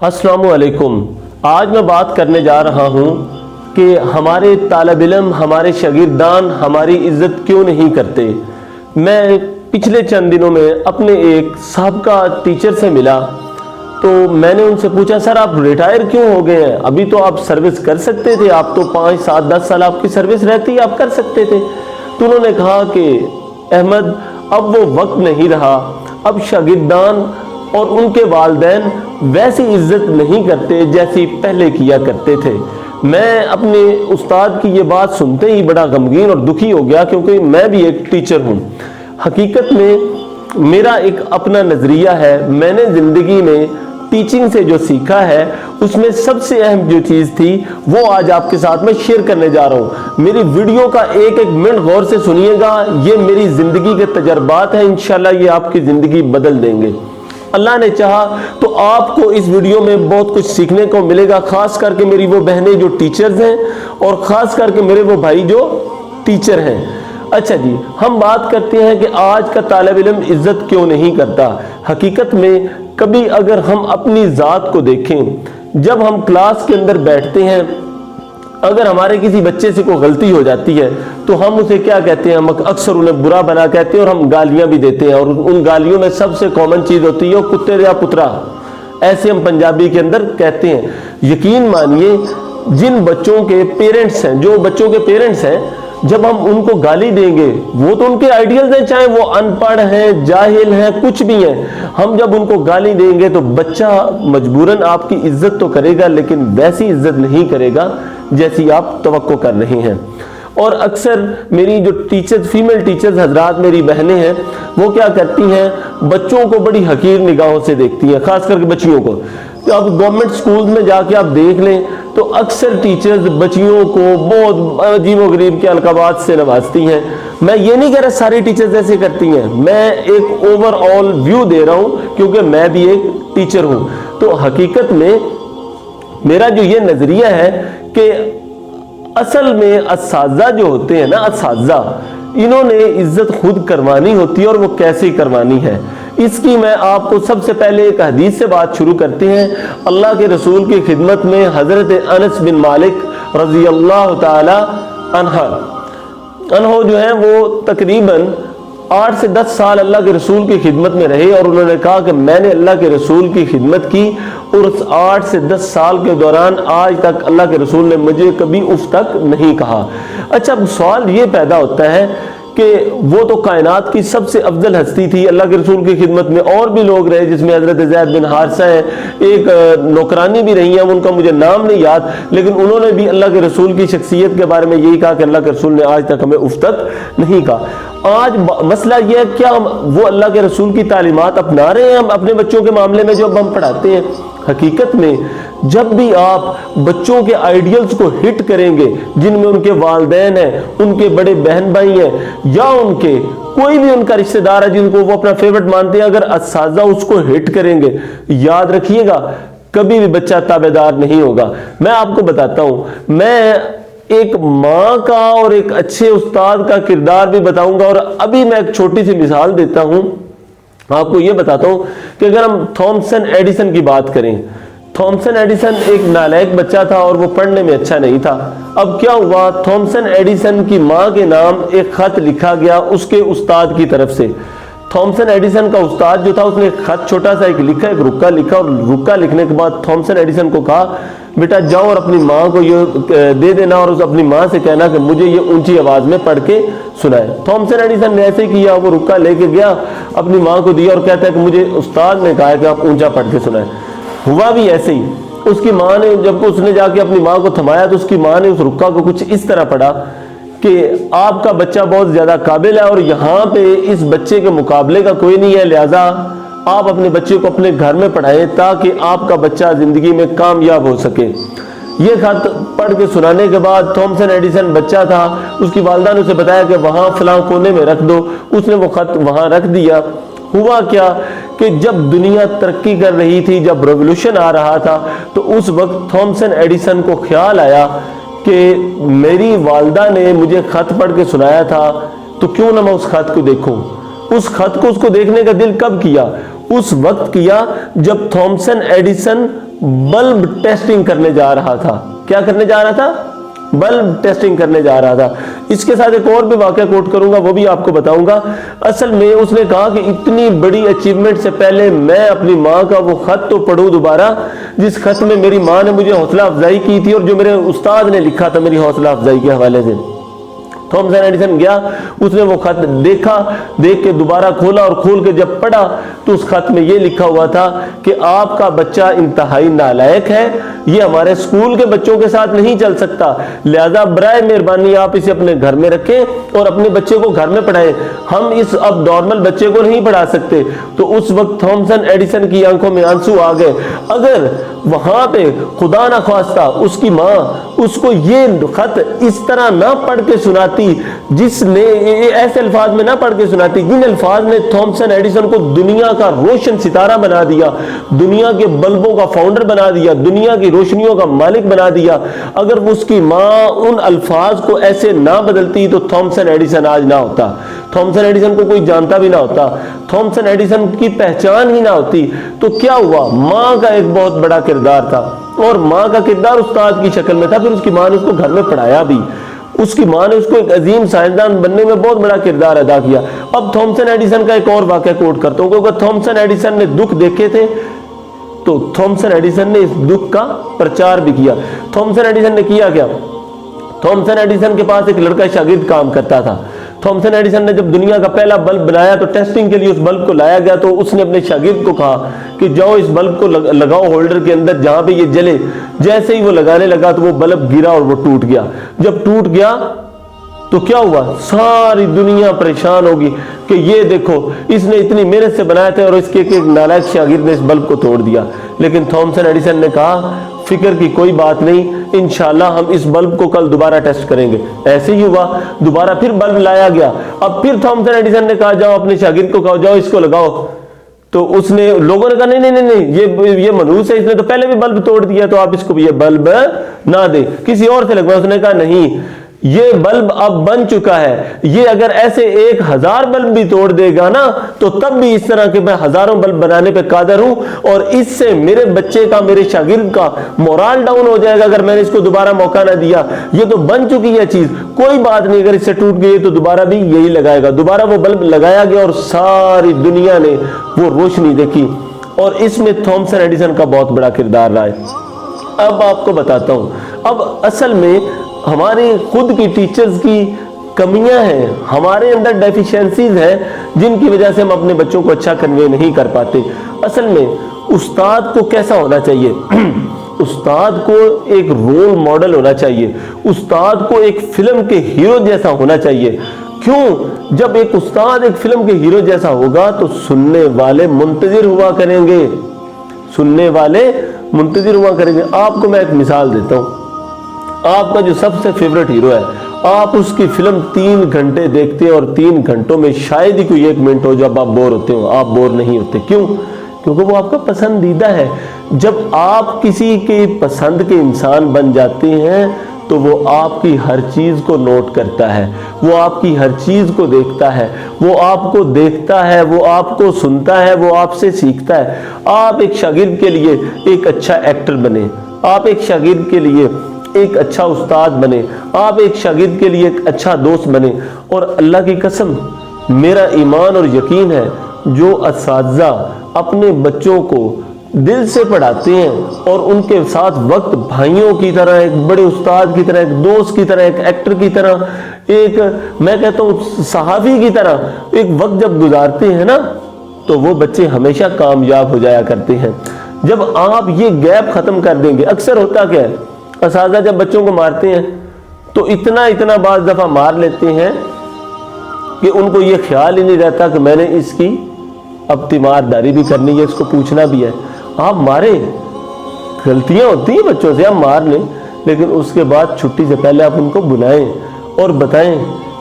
अस्सलामु अलैकुम। आज मैं बात करने जा रहा हूँ कि हमारे तालिब इल्म, हमारे शागिर्दान हमारी इज़्ज़त क्यों नहीं करते। मैं पिछले चंद दिनों में अपने एक साहबका टीचर से मिला तो मैंने उनसे पूछा, सर आप रिटायर क्यों हो गए हैं? अभी तो आप सर्विस कर सकते थे, आप तो 5, 7, 10 साल आपकी सर्विस रहती, आप कर सकते थे। तो उन्होंने कहा कि अहमद अब वो वक्त नहीं रहा, अब शागिर्दान और उनके वालिदैन वैसी इज्जत नहीं करते जैसी पहले किया करते थे। मैं अपने उस्ताद की ये बात सुनते ही बड़ा गमगीन और दुखी हो गया, क्योंकि मैं भी एक टीचर हूँ। हकीकत में मेरा एक अपना नज़रिया है। मैंने ज़िंदगी में टीचिंग से जो सीखा है उसमें सबसे अहम जो चीज़ थी वो आज आपके साथ में शेयर करने जा रहा हूँ। मेरी वीडियो का एक एक मिनट गौर से सुनिएगा, ये मेरी ज़िंदगी के तजर्बात हैं, इंशाल्लाह ये आपकी ज़िंदगी बदल देंगे। अल्लाह ने चाहा तो आपको इस वीडियो में बहुत कुछ सीखने को मिलेगा, खास करके मेरी वो बहनें जो टीचर्स हैं और ख़ास करके मेरे वो भाई जो टीचर हैं। अच्छा जी, हम बात करते हैं कि आज का तालिब इल्म इज़्ज़त क्यों नहीं करता। हकीकत में कभी अगर हम अपनी ज़ात को देखें, जब हम क्लास के अंदर बैठते हैं, अगर हमारे किसी बच्चे से कोई गलती हो जाती है तो हम उसे क्या कहते हैं, हम अक्सर उन्हें बुरा बना कहते हैं और हम गालियां भी देते हैं। और उन गालियों में सबसे कॉमन चीज़ होती है कुत्ते या पुत्रा, ऐसे हम पंजाबी के अंदर कहते हैं। यकीन मानिए जिन बच्चों के पेरेंट्स हैं, जो बच्चों के पेरेंट्स हैं, जब हम उनको गाली देंगे, वो तो उनके आइडियल्स हैं, चाहे वो अनपढ़ हैं, जाहिल हैं, कुछ भी हैं, हम जब उनको गाली देंगे तो बच्चा मजबूरन आपकी इज्जत तो करेगा, लेकिन वैसी इज्जत नहीं करेगा जैसी आप तवक्को कर रहे हैं। और अक्सर मेरी जो टीचर्स, फीमेल टीचर्स हजरात, मेरी बहनें हैं, वो क्या करती हैं, बच्चों को बड़ी हकीर निगाहों से देखती हैं, खास करके बच्चियों को। तो आप गवर्नमेंट स्कूल में जाके आप देख लें तो अक्सर टीचर्स बच्चियों को बहुत अजीब-ओ-गरीब के अलकाबात से नवाजती हैं। मैं ये नहीं कह रहा सारी टीचर्स ऐसे करती हैं, मैं एक ओवरऑल व्यू दे रहा हूँ क्योंकि मैं भी एक टीचर हूँ। तो हकीकत में मेरा जो ये नज़रिया है कि असल में असातिज़ा जो होते हैं ना, असातिज़ा, इन्होंने इज्जत खुद करवानी होती है और वो कैसे करवानी है, इसकी मैं आपको सबसे पहले एक हदीस से बात शुरू करते हैं। अल्लाह के रसूल की खिदमत में हज़रत अनस बिन मालिक रज़ी अल्लाह ताला अन्हो जो है वो तकरीबन 8 से 10 साल अल्लाह के रसूल की खिदमत में रहे और उन्होंने कहा कि मैंने अल्लाह के रसूल की खिदमत की और उस 8 से 10 साल के दौरान आज तक अल्लाह के रसूल ने मुझे कभी उफ तक नहीं कहा। अच्छा, अब सवाल ये पैदा होता है कि वो तो कायनात की सबसे अफजल हस्ती थी, अल्लाह के रसूल की खिदमत में और भी लोग रहे जिसमें हज़रत ज़ैद बिन हारिसा है, एक नौकरानी भी रही हैं, उनका मुझे नाम नहीं याद, लेकिन उन्होंने भी अल्लाह के रसूल की शख्सियत के बारे में यही कहा कि अल्लाह के रसूल ने आज तक हमें उफ तक नहीं कहा। आज मसला यह है, क्या वो अल्लाह के रसूल की तालीमात अपना रहे हैं हम अपने बच्चों के मामले में जब हम पढ़ाते हैं? हकीकत में जब भी आप बच्चों के आइडियल्स को हिट करेंगे, जिनमें उनके वालिदैन हैं, उनके बड़े बहन भाई हैं, या उनके कोई भी उनका रिश्तेदार है जिनको वो अपना फेवरेट मानते हैं, अगर असातिज़ा उसको हिट करेंगे, याद रखिएगा कभी भी बच्चा ताबेदार नहीं होगा। मैं आपको बताता हूँ, मैं एक माँ का और एक अच्छे उस्ताद का किरदार भी बताऊंगा। और अभी मैं एक छोटी सी मिसाल देता हूँ, आपको ये बताता हूँ कि अगर हम थॉमसन एडिसन की बात करें, थॉमसन एडिसन एक नालायक बच्चा था और वो पढ़ने में अच्छा नहीं था। अब क्या हुआ, थॉमसन एडिसन की माँ के नाम एक खत लिखा गया उसके उस्ताद की तरफ से। थॉमसन एडिसन का उस्ताद जो था उसने एक खत छोटा सा एक लिखा, एक रुक्का लिखा, और रुक्का लिखने के बाद थॉमसन एडिसन को कहा, बेटा जाओ और अपनी माँ को ये दे देना और उस अपनी माँ से कहना कि मुझे ये ऊंची आवाज़ में पढ़ के सुनाए। थॉमसन एडिसन ने ऐसे किया, वो रुक्का लेके गया, अपनी माँ को दिया और कहता है कि मुझे उस्ताद ने कहा है कि आप ऊंचा पढ़ के सुनाए। हुआ भी ऐसे ही। उसकी माँ ने, जब उसने जाके अपनी माँ को थमाया तो उसकी माँ ने उस रुक्का को कुछ इस तरह पढ़ा कि आपका बच्चा बहुत ज़्यादा काबिल है और यहाँ पे इस बच्चे के मुकाबले का कोई नहीं है, लिहाजा आप अपने बच्चे को अपने घर में पढ़ाएं ताकि आपका बच्चा ज़िंदगी में कामयाब हो सके। ये खत पढ़ के सुनाने के बाद थॉमसन एडिसन बच्चा था, उसकी वालिदा ने उसे बताया कि वहाँ फलां कोने में रख दो। उसने वो खत वहाँ रख दिया। हुआ क्या कि जब दुनिया तरक्की कर रही थी, जब रेवोल्यूशन आ रहा था, तो उस वक्त थॉमसन एडिसन को ख्याल आया कि मेरी वालिदा ने मुझे खत पढ़ के सुनाया था, तो क्यों ना मैं उस खत को देखूं। उस खत को उसको देखने का दिल कब किया? उस वक्त किया जब थॉमसन एडिसन बल्ब टेस्टिंग करने जा रहा था। क्या करने जा रहा था? बल्ब टेस्टिंग करने जा रहा था। इसके साथ एक और भी वाकया कोट करूंगा, वो भी आपको बताऊंगा। असल में उसने कहा कि इतनी बड़ी अचीवमेंट से पहले मैं अपनी माँ का वो खत तो पढ़ूं दोबारा, जिस खत में मेरी माँ ने मुझे हौसला अफजाई की थी और जो मेरे उस्ताद ने लिखा था मेरी हौसला अफजाई के हवाले से। थॉमसन एडिसन गया, उसने वो खत देखा, देख के दोबारा खोला और खोल के जब पढ़ा तो उस खत में ये लिखा हुआ था कि आपका बच्चा इंतहाई नालायक है, ये हमारे स्कूल के बच्चों के साथ नहीं चल सकता, लिहाजा बराए मेहरबानी आप इसे अपने घर में रखें और अपने बच्चे को घर में पढ़ाएं, हम इस अब नॉर्मल बच्चे को नहीं पढ़ा सकते। तो उस वक्त थॉमसन एडिसन की आंखों में आंसू आ गए। अगर वहां पे खुदा ना ख्वास्ता उसकी माँ उसको ये खत इस तरह ना पढ़ के सुनाती, जिसने ऐसे अल्फाज में ना पढ़ के सुनाती जिन अल्फाज ने थॉमसन एडिसन को दुनिया का रोशन सितारा बना दिया, दुनिया के बल्बों का फाउंडर बना दिया, दुनिया की रोशनियों का मालिक बना दिया, अगर उसकी माँ उन अल्फाज को ऐसे ना बदलती तो थॉमसन एडिसन आज ना होता, थॉमसन एडिसन को कोई जानता भी ना होता, थॉमसन एडिसन की पहचान ही ना होती। तो क्या हुआ? माँ का एक बहुत बड़ा किरदार था और माँ का किरदार उस्ताद की शक्ल में था। फिर उसकी माँ ने उसको घर में पढ़ाया भी, उसकी माँ ने उसको एक अजीम साइंसदान बनने में बहुत बड़ा किरदार अदा किया। अब थॉमसन एडिसन का एक और वाकया कोट करता हूँ, क्योंकि थॉमसन एडिसन ने दुख देखे थे तो थॉमसन एडिसन ने इस दुख का प्रचार भी किया। थॉमसन एडिसन ने किया क्या? थॉमसन एडिसन के पास एक लड़का शागिर्द काम करता था। थॉमसन एडिसन ने जब दुनिया का पहला बल्ब बनाया तो टेस्टिंग के लिए उस बल्ब को लाया गया, तो उसने अपने शागिर्द को कहा कि जाओ इस बल्ब को लगाओ होल्डर के अंदर जहां पे ये जले। जैसे ही वो लगाने लगा तो वो बल्ब गिरा और वो टूट गया। जब टूट गया तो क्या हुआ? सारी दुनिया परेशान होगी कि ये देखो इसने इतनी मेहनत से बनाए थे और इसके एक नालायक शागिर्द ने इस बल्ब को तोड़ दिया। लेकिन थॉमसन एडिसन ने कहा फिक्र की कोई बात नहीं, इंशाल्लाह हम इस बल्ब को कल दोबारा टेस्ट करेंगे। ऐसे ही हुआ, दोबारा फिर बल्ब लाया गया। अब फिर थॉमसन एडिसन ने कहा जाओ अपने शागिर्द को कहो जाओ इसको लगाओ। तो उसने, लोगों ने कहा नहीं नहीं नहीं ये मनहूस है, इसने तो पहले भी बल्ब तोड़ दिया, तो आप इसको ये बल्ब ना दे, किसी और से लगवाओ। उसने कहा नहीं, ये बल्ब अब बन चुका है, ये अगर ऐसे 1000 बल्ब भी तोड़ देगा ना तो तब भी इस तरह के मैं हजारों बल्ब बनाने पे कादर हूं, और इससे मेरे बच्चे का, मेरे शागिर्द का मोरल डाउन हो जाएगा अगर मैंने इसको दोबारा मौका ना दिया। ये तो बन चुकी है चीज, कोई बात नहीं, अगर इससे टूट गई तो दोबारा भी यही लगाएगा। दोबारा वो बल्ब लगाया गया और सारी दुनिया ने वो रोशनी देखी, और इसमें थॉमसन एडिसन का बहुत बड़ा किरदार रहा है। अब आपको बताता हूं, अब असल में हमारे खुद की टीचर्स की कमियां हैं, हमारे अंदर डेफिशिएंसीज हैं जिनकी वजह से हम अपने बच्चों को अच्छा कन्वे नहीं कर पाते। असल में उस्ताद को कैसा होना चाहिए? उस्ताद को एक रोल मॉडल होना चाहिए, उस्ताद को एक फिल्म के हीरो जैसा होना चाहिए। क्यों? जब एक उस्ताद एक फिल्म के हीरो जैसा होगा तो सुनने वाले मुंतजिर हुआ करेंगे, सुनने वाले मुंतजिर हुआ करेंगे। आपको मैं एक मिसाल देता हूं, आपका जो सबसे फेवरेट हीरो है, आप उसकी फिल्म 3 घंटे देखते हैं और 3 घंटों में शायद ही कोई 1 मिनट हो जब आप बोर होते हो। आप बोर नहीं होते, क्यों? क्योंकि वो आपका पसंदीदा है। जब आप किसी के पसंद के इंसान बन जाते हैं तो वो आपकी हर चीज को नोट करता है, वो आपकी हर चीज को देखता है, वो आपको देखता है, वो आपको सुनता है, वो आपसे सीखता है। आप एक शागिर्द के लिए एक अच्छा एक्टर बने, आप एक शागिर्द के लिए एक अच्छा उस्ताद बने, आप एक शागिर्द के लिए एक अच्छा दोस्त बने। और अल्लाह की कसम, मेरा ईमान और यकीन है जो असातिज़ा अपने बच्चों को दिल से पढ़ाते हैं और उनके साथ वक्त भाइयों की तरह, एक बड़े उस्ताद की तरह, एक दोस्त की तरह, एक एक्टर की तरह, एक मैं कहता हूँ सहाफ़ी की तरह एक वक्त जब गुजारते हैं ना, तो वो बच्चे हमेशा कामयाब हो जाया करते हैं। जब आप ये गैप ख़त्म कर देंगे, अक्सर होता क्या है, असातिज़ा जब बच्चों को मारते हैं तो इतना बाज़ दफ़ा मार लेते हैं कि उनको ये ख्याल ही नहीं रहता कि मैंने इसकी अब तीमारदारी भी करनी है, इसको पूछना भी है। आप मारे, गलतियां होती हैं बच्चों से, आप मार लें, लेकिन उसके बाद छुट्टी से पहले आप उनको बुलाएं और बताएं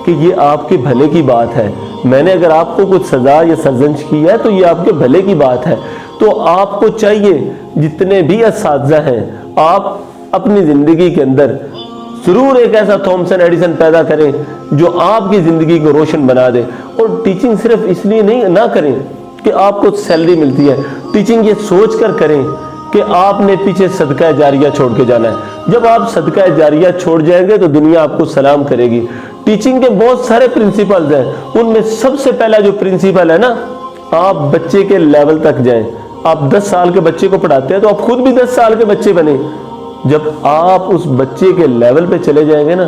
कि ये आपके भले की बात है, मैंने अगर आपको कुछ सज़ा या सरजंश की है तो ये आपके भले की बात है। तो आपको चाहिए जितने भी असातिज़ा हैं, आप अपनी ज़िंदगी के अंदर ज़रूर एक ऐसा थॉमसन एडिसन पैदा करें जो आपकी ज़िंदगी को रोशन बना दे। और टीचिंग सिर्फ इसलिए नहीं ना करें कि आपको सैलरी मिलती है, टीचिंग ये सोच कर करें کہ آپ نے پیچھے صدقہ جاریہ چھوڑ کے جانا ہے. جب آپ صدقہ جاریہ چھوڑ جائیں گے تو دنیا آپ کو سلام کرے گی. ٹیچنگ کے بہت سارے پرنسپلز ہیں، ان میں سب سے پہلا جو پرنسپل ہے نا، آپ بچے کے لیول تک جائیں. آپ 10 سال کے بچے کو پڑھاتے ہیں تو آپ خود بھی 10 سال کے بچے بنیں. جب آپ اس بچے کے لیول پہ چلے جائیں گے نا،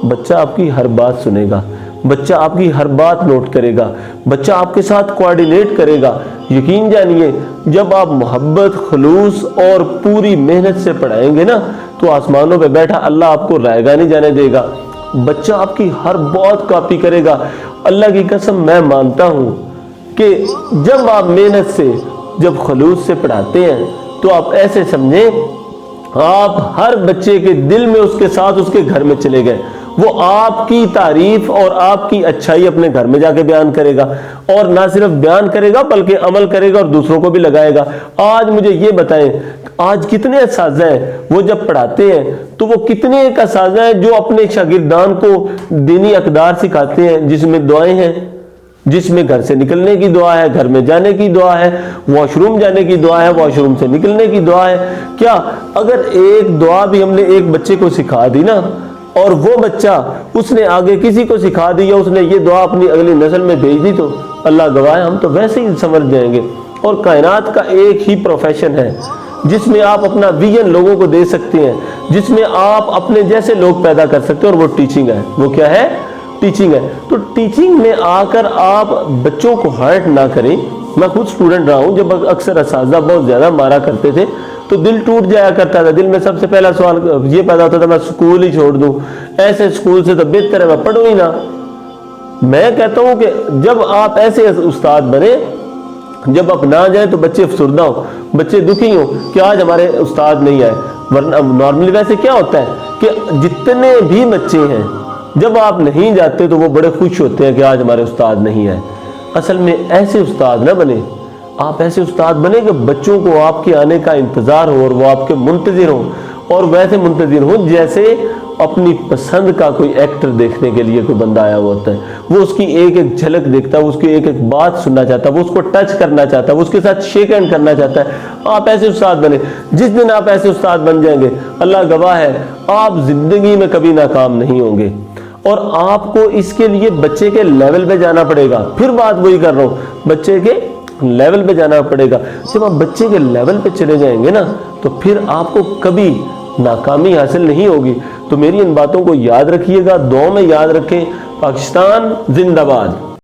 بچہ آپ کی ہر بات سنے گا، بچہ آپ کی ہر بات نوٹ کرے گا، بچہ آپ کے ساتھ کوآرڈینیٹ کرے گا. یقین جانیے جب آپ محبت، خلوص اور پوری محنت سے پڑھائیں گے نا تو آسمانوں پہ بیٹھا اللہ آپ کو رائے گا نہیں جانے دے گا. بچہ آپ کی ہر بات کاپی کرے گا. اللہ کی قسم میں مانتا ہوں کہ جب آپ محنت سے، جب خلوص سے پڑھاتے ہیں تو آپ ایسے سمجھیں آپ ہر بچے کے دل میں اس کے ساتھ اس کے گھر میں چلے گئے. وہ آپ کی تعریف اور آپ کی اچھائی اپنے گھر میں جا کے بیان کرے گا، اور نہ صرف بیان کرے گا بلکہ عمل کرے گا اور دوسروں کو بھی لگائے گا. آج مجھے یہ بتائیں، آج کتنے اساتذہ ہیں وہ جب پڑھاتے ہیں تو وہ کتنے ایک اساتذہ ہیں جو اپنے شاگردان کو دینی اقدار سکھاتے ہیں، جس میں دعائیں ہیں، جس میں گھر سے نکلنے کی دعا ہے، گھر میں جانے کی دعا ہے، واش روم جانے کی دعا ہے، واش روم سے نکلنے کی دعا ہے. کیا اگر ایک دعا بھی ہم نے ایک بچے کو سکھا دی نا، اور وہ بچہ اس نے آگے کسی کو سکھا دی یا اس نے یہ دعا اپنی اگلی نسل میں بھیج دی تو اللہ گواہ ہے ہم تو ویسے ہی سمجھ جائیں گے. اور کائنات کا ایک ہی پروفیشن ہے جس میں آپ اپنا ویژن لوگوں کو دے سکتے ہیں، جس میں آپ اپنے جیسے لوگ پیدا کر سکتے ہیں، اور وہ ٹیچنگ ہے. وہ کیا ہے؟ ٹیچنگ ہے. تو ٹیچنگ میں آ کر آپ بچوں کو ہرٹ نہ کریں. میں خود اسٹوڈنٹ رہا ہوں، جب اکثر اساتذہ بہت زیادہ مارا کرتے تھے تو دل ٹوٹ جایا کرتا تھا. دل میں سب سے پہلا سوال یہ پیدا ہوتا تھا میں اسکول ہی چھوڑ دوں، ایسے اسکول سے تو بہتر ہے میں پڑھوں ہی نہ. میں کہتا ہوں کہ جب آپ ایسے استاد بنے، جب آپ نہ جائیں تو بچے افسردہ ہوں، بچے دکھی ہوں کہ آج ہمارے استاد نہیں آئے. ورنہ نارملی ویسے کیا ہوتا ہے کہ جتنے بھی بچے ہیں جب آپ نہیں جاتے تو وہ بڑے خوش ہوتے ہیں کہ آج ہمارے استاد نہیں آئے. اصل میں ایسے استاد نہ بنے، آپ ایسے استاد بنے کہ بچوں کو آپ کے آنے کا انتظار ہو اور وہ آپ کے منتظر ہوں، اور ویسے منتظر ہوں جیسے اپنی پسند کا کوئی ایکٹر دیکھنے کے لیے کوئی بندہ آیا ہوا ہوتا ہے. وہ اس کی ایک ایک جھلک دیکھتا ہے، وہ اس کی ایک ایک بات سننا چاہتا ہے، وہ اس کو ٹچ کرنا چاہتا ہے، وہ اس کے ساتھ شیک ہینڈ کرنا چاہتا ہے. آپ ایسے استاد بنے. جس دن آپ ایسے استاد بن جائیں گے اللہ گواہ ہے آپ زندگی میں کبھی ناکام نہیں ہوں گے. اور آپ کو اس کے لیے بچے کے لیول پہ جانا پڑے گا. پھر بات وہی کر رہا ہوں، بچے کے لیول پہ جانا پڑے گا. جب آپ بچے کے لیول پہ چلے جائیں گے نا تو پھر آپ کو کبھی ناکامی حاصل نہیں ہوگی. تو میری ان باتوں کو یاد رکھیے گا، دعاؤں میں یاد رکھیں. پاکستان زندہ باد.